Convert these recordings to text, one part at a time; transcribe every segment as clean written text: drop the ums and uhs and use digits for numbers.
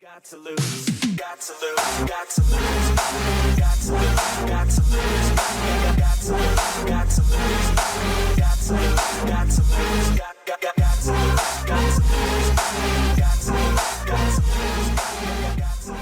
Got to lose, got to lose, got to lose, got to lose, got to lose, got to lose, got to lose, got to lose, got to lose, got to lose, got to lose.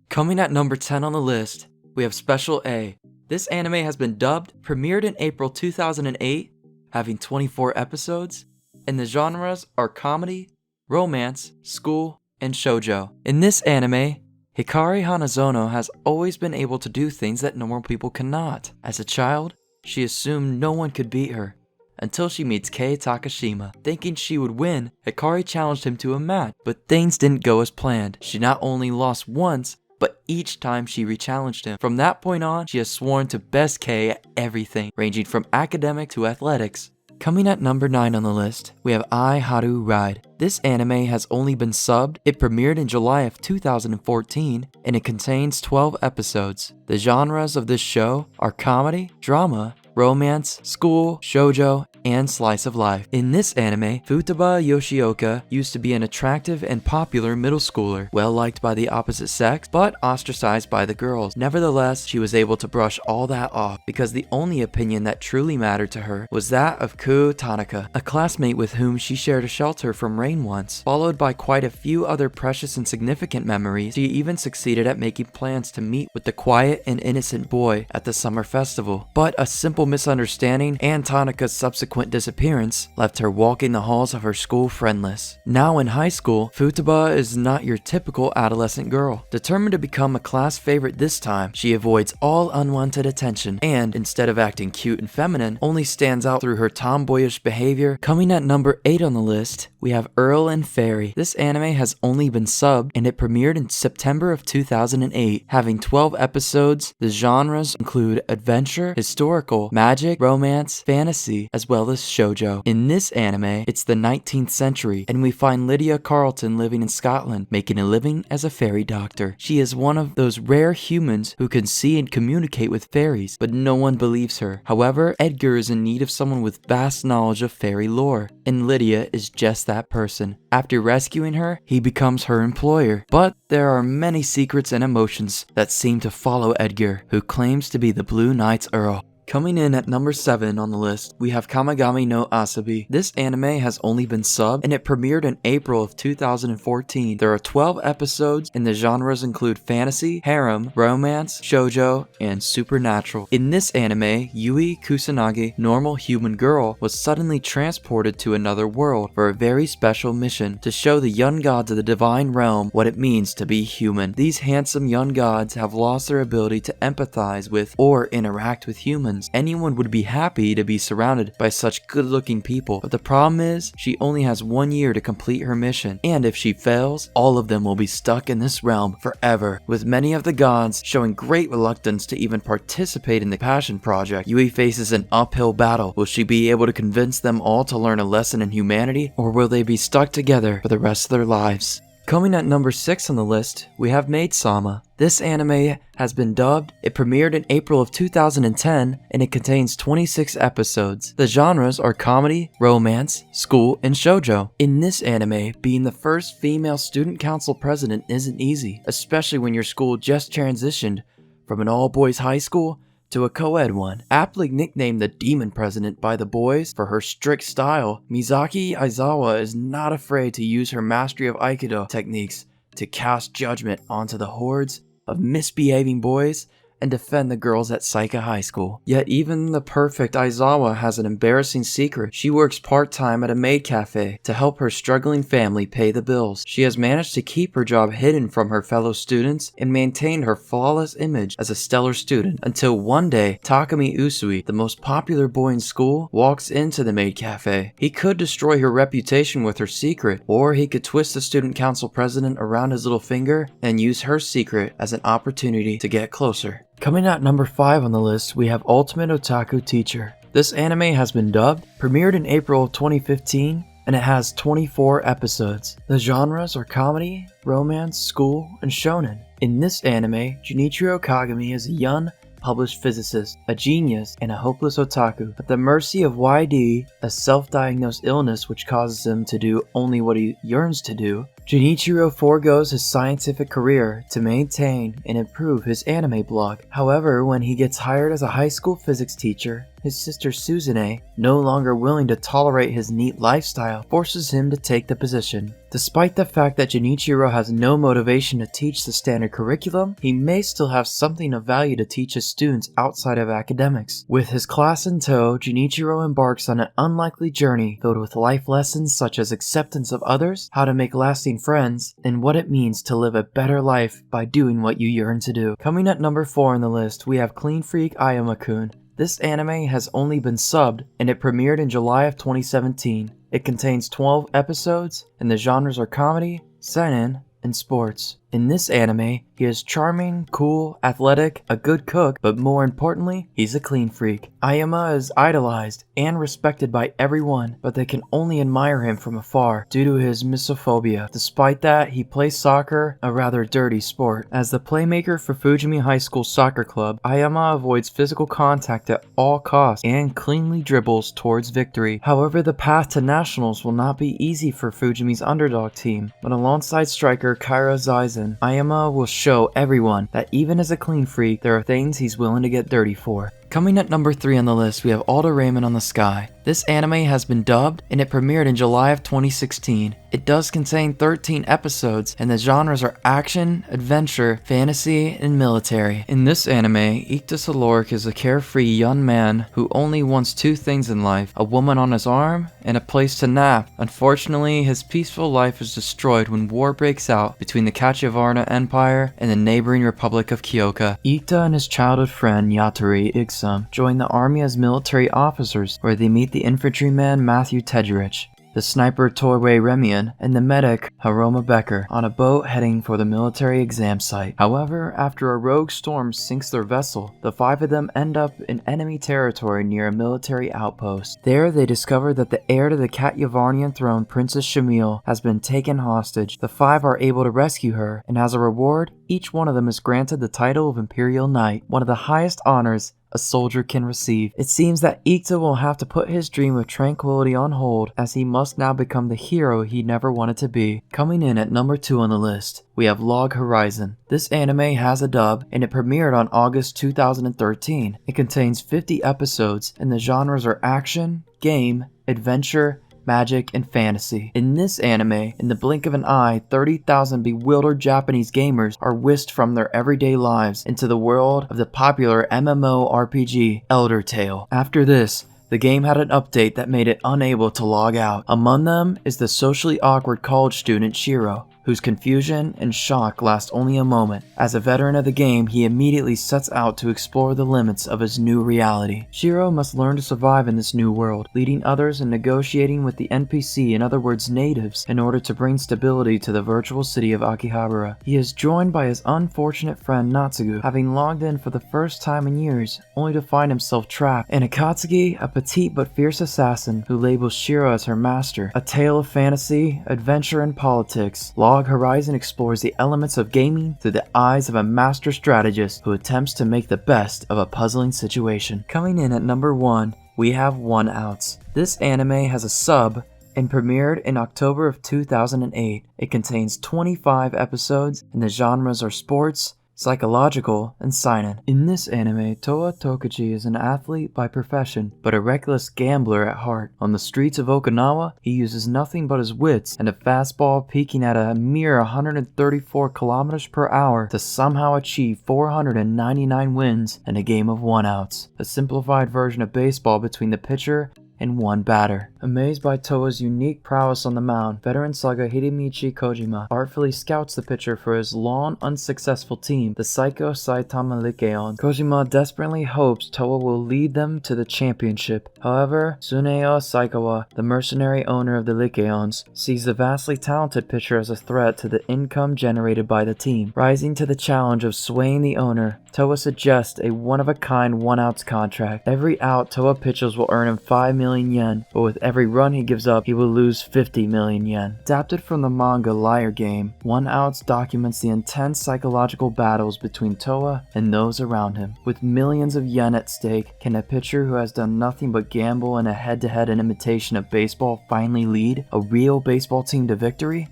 Coming at number 10 on the list, we have Special A. This anime has been dubbed, premiered in April 2008, having 24 episodes, and the genres are comedy, romance, school, and shoujo. In this anime, Hikari Hanazono has always been able to do things that normal people cannot. As a child, she assumed no one could beat her, until she meets Kei Takashima. Thinking she would win, Hikari challenged him to a match, but things didn't go as planned. She not only lost once, but each time she re-challenged him. From that point on, she has sworn to best Kei at everything, ranging from academic to athletics. Coming at number 9 on the list, we have Ai Haru Ride. This anime has only been subbed. It premiered in July of 2014, and it contains 12 episodes. The genres of this show are comedy, drama, romance, school, shoujo, and slice of life. In this anime, Futaba Yoshioka used to be an attractive and popular middle schooler, well liked by the opposite sex, but ostracized by the girls. Nevertheless, she was able to brush all that off, because the only opinion that truly mattered to her was that of Ku Tanaka, a classmate with whom she shared a shelter from rain once. Followed by quite a few other precious and significant memories, she even succeeded at making plans to meet with the quiet and innocent boy at the summer festival. But a simple misunderstanding and Tanaka's subsequent disappearance left her walking the halls of her school friendless. Now in high school, Futaba is not your typical adolescent girl. Determined to become a class favorite this time, she avoids all unwanted attention and, instead of acting cute and feminine, only stands out through her tomboyish behavior. Coming at number 8 on the list, we have Earl and Fairy. This anime has only been subbed, and it premiered in September of 2008, having 12 episodes. The genres include adventure, historical, magic, romance, fantasy, as well as shoujo. In this anime, it's the 19th century, and we find Lydia Carlton living in Scotland, making a living as a fairy doctor. She is one of those rare humans who can see and communicate with fairies, but no one believes her. However, Edgar is in need of someone with vast knowledge of fairy lore, and Lydia is just that person. After rescuing her, he becomes her employer. But there are many secrets and emotions that seem to follow Edgar, who claims to be the Blue Knight's Earl. Coming in at number 7 on the list, we have Kamigami no Asabi. This anime has only been subbed, and it premiered in April of 2014. There are 12 episodes, and the genres include fantasy, harem, romance, shoujo, and supernatural. In this anime, Yui Kusanagi, normal human girl, was suddenly transported to another world for a very special mission to show the young gods of the divine realm what it means to be human. These handsome young gods have lost their ability to empathize with or interact with humans. Anyone would be happy to be surrounded by such good-looking people, but the problem is she only has 1 year to complete her mission, and if she fails, all of them will be stuck in this realm forever. With many of the gods showing great reluctance to even participate in the passion project, Yui faces an uphill battle. Will she be able to convince them all to learn a lesson in humanity, or will they be stuck together for the rest of their lives? Coming at number 6 on the list, we have Maid-sama. This anime has been dubbed. It premiered in April of 2010, and it contains 26 episodes. The genres are comedy, romance, school, and shoujo. In this anime, being the first female student council president isn't easy, especially when your school just transitioned from an all-boys high school to a co-ed one. Aptly nicknamed the Demon President by the boys for her strict style, Mizaki Aizawa is not afraid to use her mastery of Aikido techniques to cast judgment onto the hordes of misbehaving boys and defend the girls at Saika High School. Yet even the perfect Aizawa has an embarrassing secret. She works part-time at a maid cafe to help her struggling family pay the bills. She has managed to keep her job hidden from her fellow students and maintain her flawless image as a stellar student, until one day, Takumi Usui, the most popular boy in school, walks into the maid cafe. He could destroy her reputation with her secret, or he could twist the student council president around his little finger and use her secret as an opportunity to get closer. Coming at number 5 on the list, we have Ultimate Otaku Teacher. This anime has been dubbed, premiered in April of 2015, and it has 24 episodes. The genres are comedy, romance, school, and shonen. In this anime, Junichiro Kagami is a young, published physicist, a genius, and a hopeless otaku. At the mercy of YD, a self-diagnosed illness which causes him to do only what he yearns to do, Junichiro forgoes his scientific career to maintain and improve his anime blog. However, when he gets hired as a high school physics teacher, his sister Suzune, no longer willing to tolerate his neat lifestyle, forces him to take the position. Despite the fact that Junichiro has no motivation to teach the standard curriculum, he may still have something of value to teach his students outside of academics. With his class in tow, Junichiro embarks on an unlikely journey filled with life lessons such as acceptance of others, how to make lasting friends, and what it means to live a better life by doing what you yearn to do. Coming at number 4 on the list, we have Clean Freak Ayama-kun. This anime has only been subbed, and it premiered in July of 2017. It contains 12 episodes, and the genres are comedy, seinen, and sports. In this anime, he is charming, cool, athletic, a good cook, but more importantly, he's a clean freak. Ayama is idolized and respected by everyone, but they can only admire him from afar due to his misophobia. Despite that, he plays soccer, a rather dirty sport. As the playmaker for Fujimi High School Soccer Club, Ayama avoids physical contact at all costs and cleanly dribbles towards victory. However, the path to nationals will not be easy for Fujimi's underdog team, but alongside striker Kaira Zaizen, Ayama will show everyone that even as a clean freak, there are things he's willing to get dirty for. Coming at number 3 on the list, we have All the Ramen on the Sky. This anime has been dubbed and it premiered in July of 2016. It does contain 13 episodes and the genres are action, adventure, fantasy, and military. In this anime, Ikta Salork is a carefree young man who only wants 2 things in life, a woman on his arm and a place to nap. Unfortunately, his peaceful life is destroyed when war breaks out between the Kachivarna Empire and the neighboring Republic of Kyoka. Ikta and his childhood friend Yatori Igsum join the army as military officers, where they meet the infantryman Matthew Tedgerich, the sniper Toiwei Remian, and the medic Haroma Becker on a boat heading for the military exam site. However, after a rogue storm sinks their vessel, the 5 of them end up in enemy territory near a military outpost. There, they discover that the heir to the Katyavarnian throne, Princess Shamil, has been taken hostage. The 5 are able to rescue her, and as a reward, each one of them is granted the title of Imperial Knight, one of the highest honors a soldier can receive. It seems that Ikta will have to put his dream of tranquility on hold, as he must now become the hero he never wanted to be. Coming in at number 2 on the list, we have Log Horizon. This anime has a dub, and it premiered on August 2013. It contains 50 episodes, and the genres are action, game, adventure, magic, and fantasy. In this anime, in the blink of an eye, 30,000 bewildered Japanese gamers are whisked from their everyday lives into the world of the popular MMORPG Elder Tale. After this, the game had an update that made it unable to log out. Among them is the socially awkward college student Shiro, whose confusion and shock last only a moment. As a veteran of the game, he immediately sets out to explore the limits of his new reality. Shiro must learn to survive in this new world, leading others and negotiating with the NPC, in other words natives, in order to bring stability to the virtual city of Akihabara. He is joined by his unfortunate friend Natsugu, having logged in for the first time in years, only to find himself trapped, and Akatsuki, a petite but fierce assassin who labels Shiro as her master. A tale of fantasy, adventure, and politics. Log Horizon explores the elements of gaming through the eyes of a master strategist who attempts to make the best of a puzzling situation. Coming in at number 1, we have One Outs. This anime has a sub and premiered in October of 2008. It contains 25 episodes and the genres are sports, psychological, and seinen. In this anime, Toa Tokuchi is an athlete by profession, but a reckless gambler at heart. On the streets of Okinawa, he uses nothing but his wits and a fastball peaking at a mere 134 kilometers per hour to somehow achieve 499 wins in a game of one outs, a simplified version of baseball between the pitcher and one batter. Amazed by Toa's unique prowess on the mound, veteran slugger Hidemichi Kojima artfully scouts the pitcher for his long unsuccessful team, the Psycho Saitama Lycaon. Kojima desperately hopes Toa will lead them to the championship. However, Tsuneo Saikawa, the mercenary owner of the Lycaons, sees the vastly talented pitcher as a threat to the income generated by the team. Rising to the challenge of swaying the owner, Toa suggests a one-of-a-kind one-outs contract. Every out Toa pitches will earn him 5 million yen, but with every run he gives up, he will lose 50 million yen. Adapted from the manga Liar Game, One Outs documents the intense psychological battles between Toa and those around him. With millions of yen at stake, can a pitcher who has done nothing but gamble in a head-to-head imitation of baseball finally lead a real baseball team to victory?